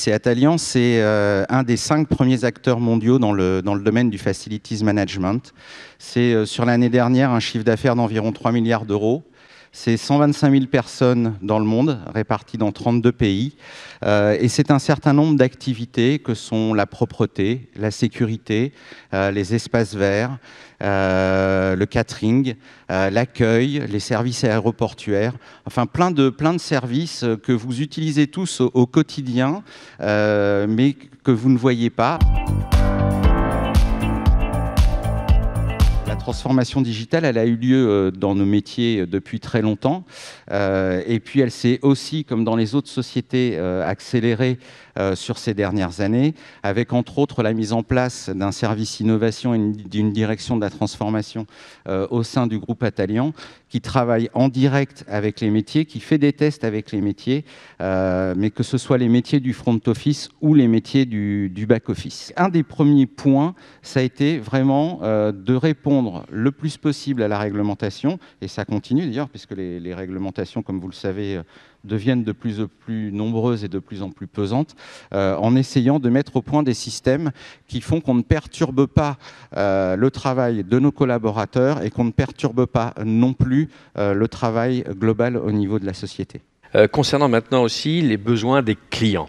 et Atalian, c'est un des 5 premiers acteurs mondiaux dans le domaine du facilities management. C'est sur l'année dernière un chiffre d'affaires d'environ 3 milliards d'euros. C'est 125 000 personnes dans le monde, réparties dans 32 pays. Et c'est un certain nombre d'activités que sont la propreté, la sécurité, les espaces verts, le catering, l'accueil, les services aéroportuaires, enfin plein de services que vous utilisez tous au quotidien, mais que vous ne voyez pas. La transformation digitale, elle a eu lieu dans nos métiers depuis très longtemps. Et puis elle s'est aussi, comme dans les autres sociétés, accélérée sur ces dernières années, avec entre autres la mise en place d'un service innovation et d'une direction de la transformation au sein du groupe Atalian, qui travaille en direct avec les métiers, qui fait des tests avec les métiers, mais que ce soit les métiers du front office ou les métiers du back office. Un des premiers points, ça a été vraiment de répondre le plus possible à la réglementation, et ça continue d'ailleurs, puisque les réglementations, comme vous le savez, deviennent de plus en plus nombreuses et de plus en plus pesantes, en essayant de mettre au point des systèmes qui font qu'on ne perturbe pas le travail de nos collaborateurs et qu'on ne perturbe pas non plus le travail global au niveau de la société. Concernant maintenant aussi les besoins des clients.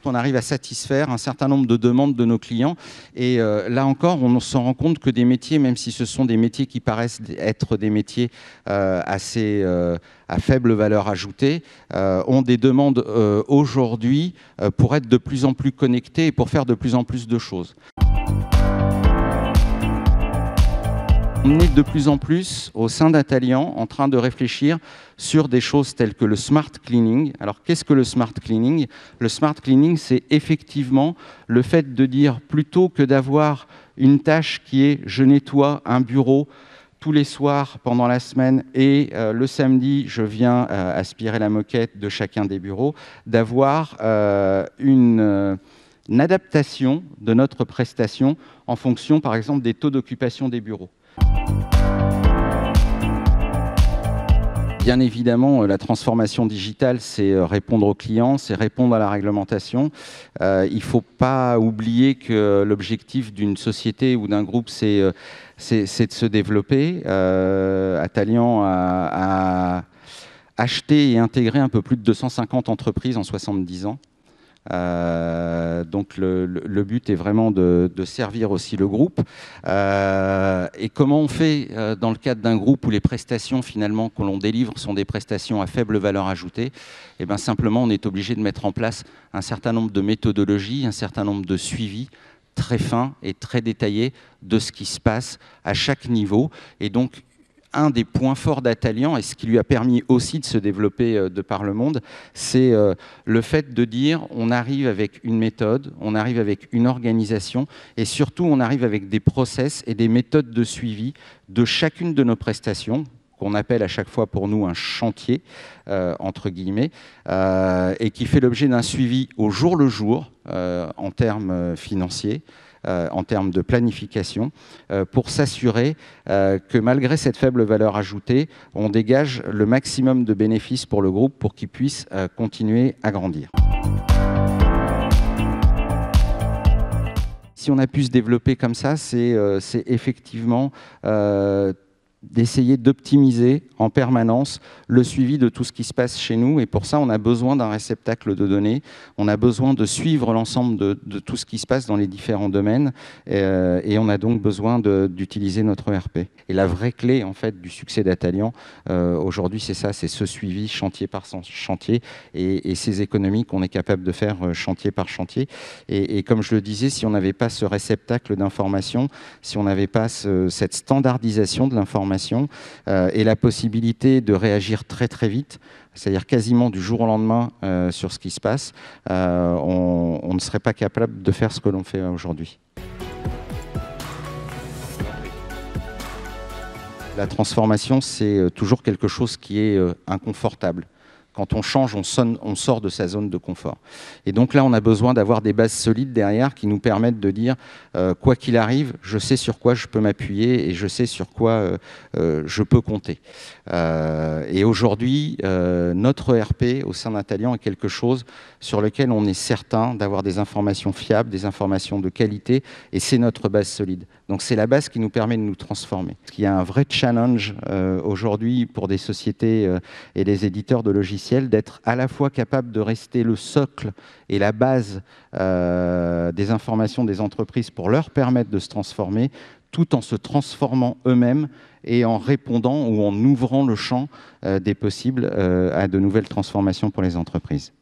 On arrive à satisfaire un certain nombre de demandes de nos clients. Et là encore, on se rend compte que des métiers, même si ce sont des métiers qui paraissent être des métiers assez à faible valeur ajoutée, ont des demandes aujourd'hui pour être de plus en plus connectés et pour faire de plus en plus de choses. On est de plus en plus, au sein d'Atalian, en train de réfléchir sur des choses telles que le smart cleaning. Alors, qu'est-ce que le smart cleaning? Le smart cleaning, c'est effectivement le fait de dire, plutôt que d'avoir une tâche qui est « je nettoie un bureau », tous les soirs pendant la semaine et le samedi, je viens aspirer la moquette de chacun des bureaux, d'avoir une adaptation de notre prestation en fonction, par exemple, des taux d'occupation des bureaux. Bien évidemment, la transformation digitale, c'est répondre aux clients, c'est répondre à la réglementation. Il ne faut pas oublier que l'objectif d'une société ou d'un groupe, c'est de se développer. Atalian a acheté et intégré un peu plus de 250 entreprises en 70 ans. Donc le but est vraiment de servir aussi le groupe. Et comment on fait dans le cadre d'un groupe où les prestations finalement que l'on délivre sont des prestations à faible valeur ajoutée? Et bien simplement on est obligé de mettre en place un certain nombre de méthodologies, un certain nombre de suivis très fins et très détaillés de ce qui se passe à chaque niveau. Et donc un des points forts d'Atalian, et ce qui lui a permis aussi de se développer de par le monde, c'est le fait de dire on arrive avec une méthode, on arrive avec une organisation, et surtout on arrive avec des process et des méthodes de suivi de chacune de nos prestations, qu'on appelle à chaque fois pour nous un chantier, entre guillemets, et qui fait l'objet d'un suivi au jour le jour, en termes financiers, en termes de planification, pour s'assurer que malgré cette faible valeur ajoutée, on dégage le maximum de bénéfices pour le groupe pour qu'il puisse continuer à grandir. Si on a pu se développer comme ça, c'est effectivement d'essayer d'optimiser en permanence le suivi de tout ce qui se passe chez nous. Et pour ça, on a besoin d'un réceptacle de données. On a besoin de suivre l'ensemble de tout ce qui se passe dans les différents domaines. Et on a donc besoin d'utiliser notre ERP. Et la vraie clé, en fait, du succès d'Atalian, aujourd'hui, c'est ça, c'est ce suivi chantier par chantier et ces économies qu'on est capable de faire chantier par chantier. Et comme je le disais, si on n'avait pas ce réceptacle d'information, si on n'avait pas cette standardisation de l'information, et la possibilité de réagir très très vite, c'est-à-dire quasiment du jour au lendemain sur ce qui se passe, on ne serait pas capable de faire ce que l'on fait aujourd'hui. La transformation, c'est toujours quelque chose qui est inconfortable. Quand on change, on sort de sa zone de confort. Et donc là, on a besoin d'avoir des bases solides derrière qui nous permettent de dire, quoi qu'il arrive, je sais sur quoi je peux m'appuyer et je sais sur quoi je peux compter. Et aujourd'hui, notre ERP au sein d'Atalian est quelque chose sur lequel on est certain d'avoir des informations fiables, des informations de qualité, et c'est notre base solide. Donc c'est la base qui nous permet de nous transformer. Il y a un vrai challenge aujourd'hui pour des sociétés et des éditeurs de logiciels d'être à la fois capable de rester le socle et la base des informations des entreprises pour leur permettre de se transformer, tout en se transformant eux-mêmes et en répondant ou en ouvrant le champ des possibles à de nouvelles transformations pour les entreprises.